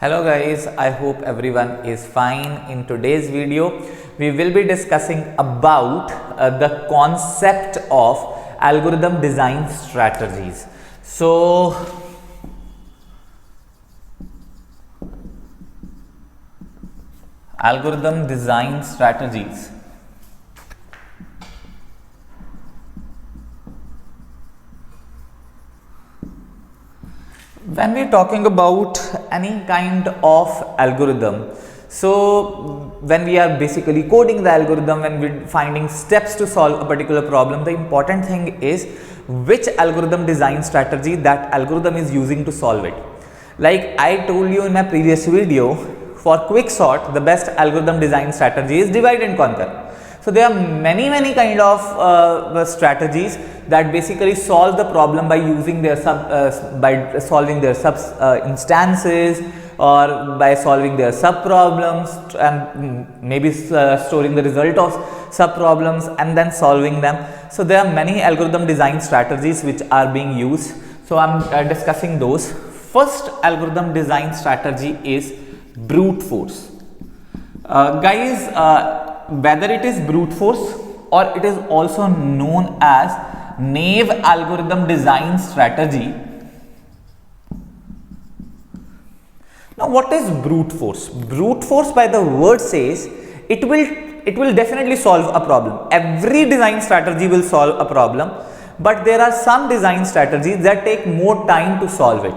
Hello guys, I hope everyone is fine. In today's video, we will be discussing about the concept of algorithm design strategies. So, algorithm design strategies. When we're talking about any kind of algorithm, so when we are basically coding the algorithm, when we're finding steps to solve a particular problem, the important thing is which algorithm design strategy that algorithm is using to solve it. Like I told you in my previous video, for quicksort, the best algorithm design strategy is divide and conquer. So there are many kind of strategies that basically solve the problem by using their by solving their sub instances, or by solving their sub problems and maybe storing the result of sub problems and then solving them. So there are many algorithm design strategies which are being used. So I'm discussing those. First algorithm design strategy is brute force. Guys, whether it is brute force or it is also known as naive algorithm design strategy. Now what is brute force? Brute force, by the word says, it will definitely solve a problem. Every design strategy will solve a problem, but there are some design strategies that take more time to solve it.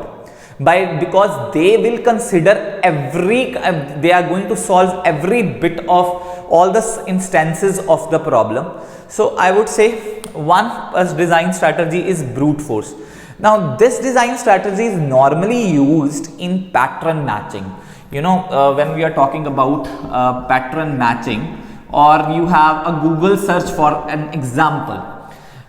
Because they will consider they are going to solve every bit of all the instances of the problem. So I would say one design strategy is brute force. Now this design strategy is normally used in pattern matching. You know, when we are talking about pattern matching, or you have a Google search for an example.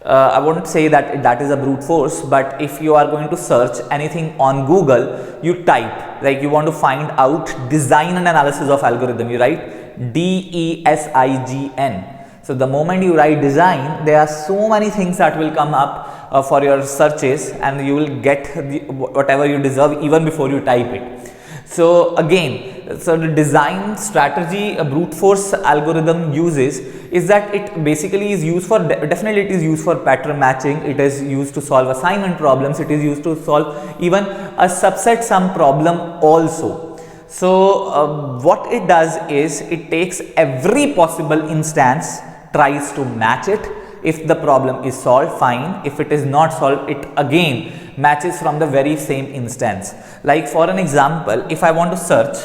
I won't say that that is a brute force, but if you are going to search anything on Google, you type, like you want to find out design and analysis of algorithm, you write DESIGN. So the moment you write design, there are so many things that will come up for your searches, and you will get whatever you deserve even before you type it. So again, so the design strategy a brute force algorithm uses is that it basically is used for, definitely it is used for pattern matching, it is used to solve assignment problems, it is used to solve even a subset sum problem also. So what it does is it takes every possible instance, tries to match it. If the problem is solved, fine. If it is not solved, it again matches from the very same instance. Like for an example, if I want to search,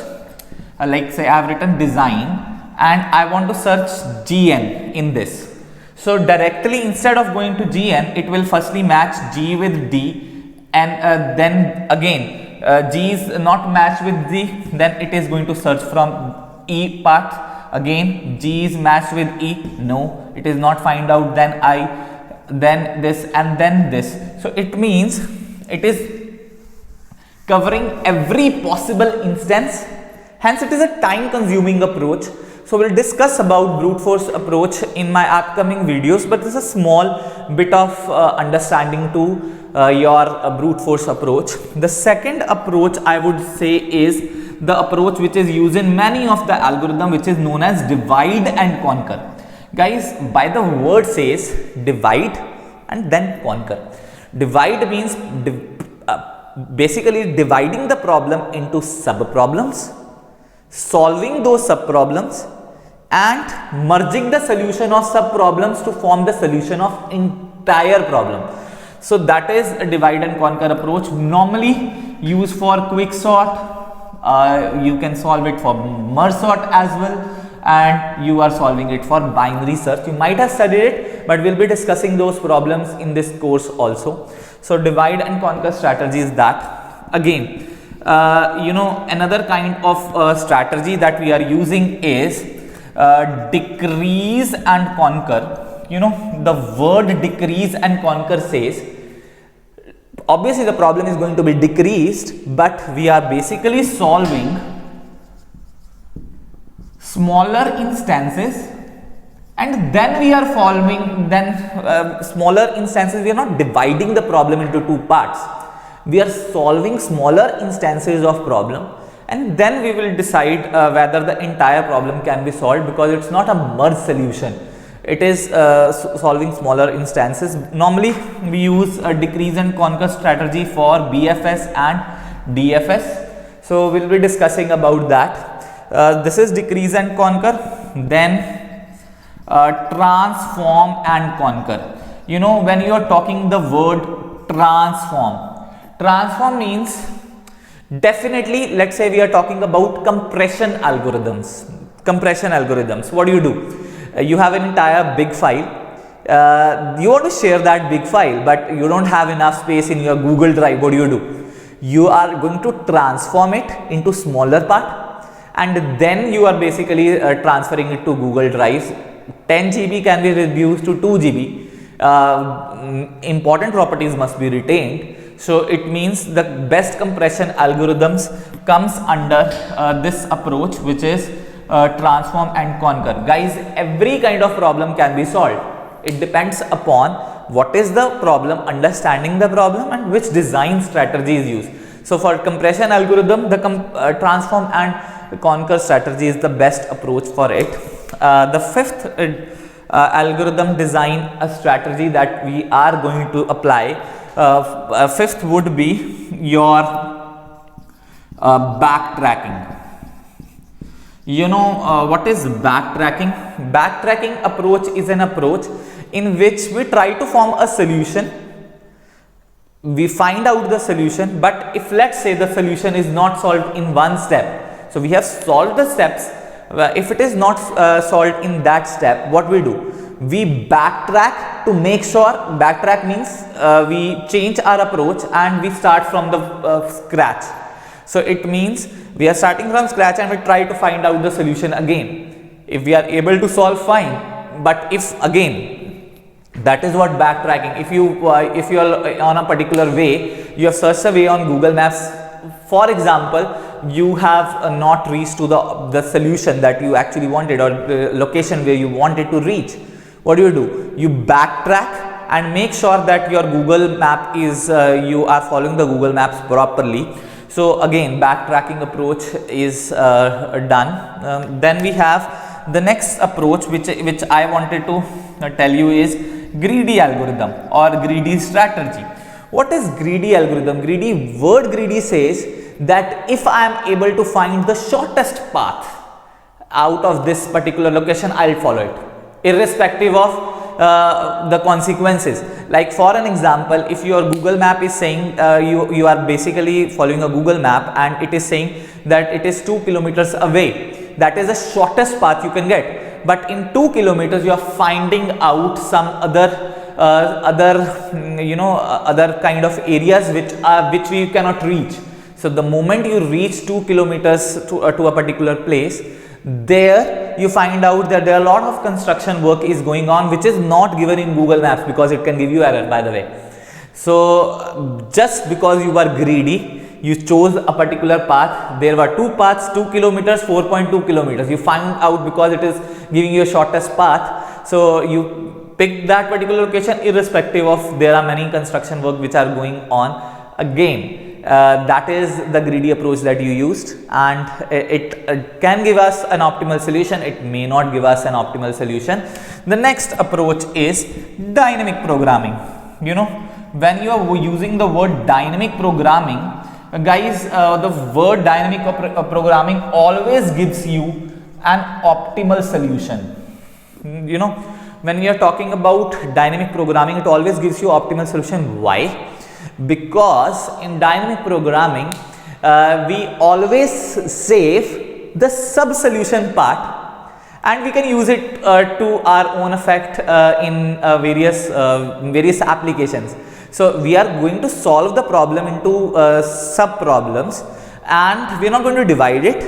like say I have written design and I want to search GN in this. So directly, instead of going to GN, it will firstly match G with D, and then again G is not matched with D, then it is going to search from E part. Again G is matched with E, no, it is not find out, then I, then this, and then this. So it means it is covering every possible instance, hence it is a time consuming approach. So we'll discuss about brute force approach in my upcoming videos, but this is a small bit of understanding to your brute force approach. The second approach I would say is the approach which is used in many of the algorithm, which is known as divide and conquer. Guys, by the word says divide and then conquer. Divide means basically dividing the problem into sub problems, solving those sub problems, and merging the solution of sub problems to form the solution of entire problem. So that is a divide and conquer approach, normally used for quicksort. You can solve it for merge sort as well, and you are solving it for binary search. You might have studied it, but we'll be discussing those problems in this course also. So divide and conquer strategy is that. Again, you know, another kind of strategy that we are using is decrease and conquer. You know, the word decrease and conquer says, obviously the problem is going to be decreased, but we are basically solving smaller instances, and then we are solving smaller instances. We are not dividing the problem into two parts. We are solving smaller instances of problem, and then we will decide whether the entire problem can be solved, because it's not a merge solution. It is solving smaller instances. Normally we use a decrease and conquer strategy for BFS and DFS. So we'll be discussing about that. This is decrease and conquer. Then transform and conquer. You know, when you are talking the word transform means, definitely, let's say we are talking about compression algorithms. What do? You have an entire big file. You want to share that big file, but you don't have enough space in your Google Drive. What do? You are going to transform it into smaller part, and then you are basically transferring it to Google Drive. 10 GB can be reduced to 2 GB. Important properties must be retained. So it means the best compression algorithms comes under this approach, which is transform and conquer. Guys, every kind of problem can be solved. It depends upon what is the problem, understanding the problem, and which design strategy is used. So for compression algorithm, the transform and conquer strategy is the best approach for it. The fifth algorithm design strategy that we are going to apply, fifth would be your backtracking. You know what is backtracking? Backtracking approach is an approach in which we try to form a solution. We find out the solution, but if let's say the solution is not solved in one step, so we have solved the steps. If it is not solved in that step, what we do? We backtrack to make sure. Backtrack means we change our approach and we start from the scratch. So it means we are starting from scratch and we try to find out the solution again. If we are able to solve, fine, but if again, that is what backtracking. If you are on a particular way, you have searched a way on Google Maps, for example, you have not reached to the solution that you actually wanted, or the location where you wanted to reach. What do? You backtrack and make sure that your Google map is you are following the Google Maps properly. So again, backtracking approach is done. Then we have the next approach, which I wanted to tell you, is greedy algorithm or greedy strategy. What is greedy algorithm? Word greedy says that if I am able to find the shortest path out of this particular location, I'll follow it, irrespective of the consequences. Like for an example, if your Google map is saying you are basically following a Google map and it is saying that it is 2 kilometers away, that is the shortest path you can get, but in 2 kilometers you are finding out some other kind of areas which we cannot reach. So the moment you reach 2 kilometers to a particular place, there you find out that there are a lot of construction work is going on, which is not given in Google Maps, because it can give you error, by the way. So just because you are greedy, you chose a particular path. There were two paths, 2 kilometers, 4.2 kilometers. You find out because it is giving you a shortest path. So you pick that particular location irrespective of there are many construction work which are going on. Again, that is the greedy approach that you used, and it can give us an optimal solution. It may not give us an optimal solution. The next approach is dynamic programming. You know, when you are using the word dynamic programming, guys, the word dynamic programming always gives you an optimal solution. You know, when we are talking about dynamic programming, it always gives you optimal solution. Why? Because in dynamic programming, we always save the sub solution part and we can use it to our own effect in various applications. So we are going to solve the problem into sub problems, and we are not going to divide it.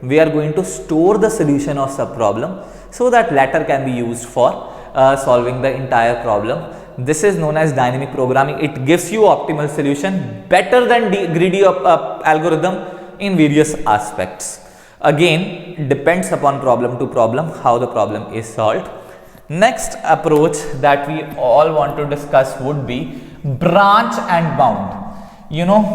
We are going to store the solution of sub problem so that latter can be used for solving the entire problem. This is known as dynamic programming. It gives you optimal solution better than greedy algorithm in various aspects. Again, depends upon problem to problem how the problem is solved. Next approach that we all want to discuss would be branch and bound. You know,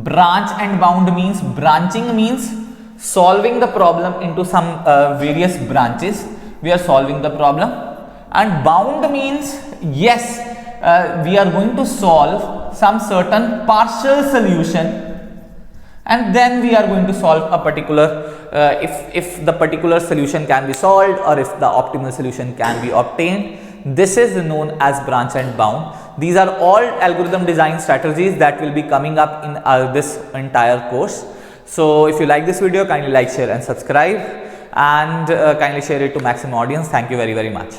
Branch and bound means, branching means solving the problem into some various branches. We are solving the problem. And bound means, yes, we are going to solve some certain partial solution, and then we are going to solve a particular, if the particular solution can be solved or if the optimal solution can be obtained. This is known as branch and bound. These are all algorithm design strategies that will be coming up in this entire course. So if you like this video, kindly like, share and subscribe, and kindly share it to maximum audience. Thank you very much.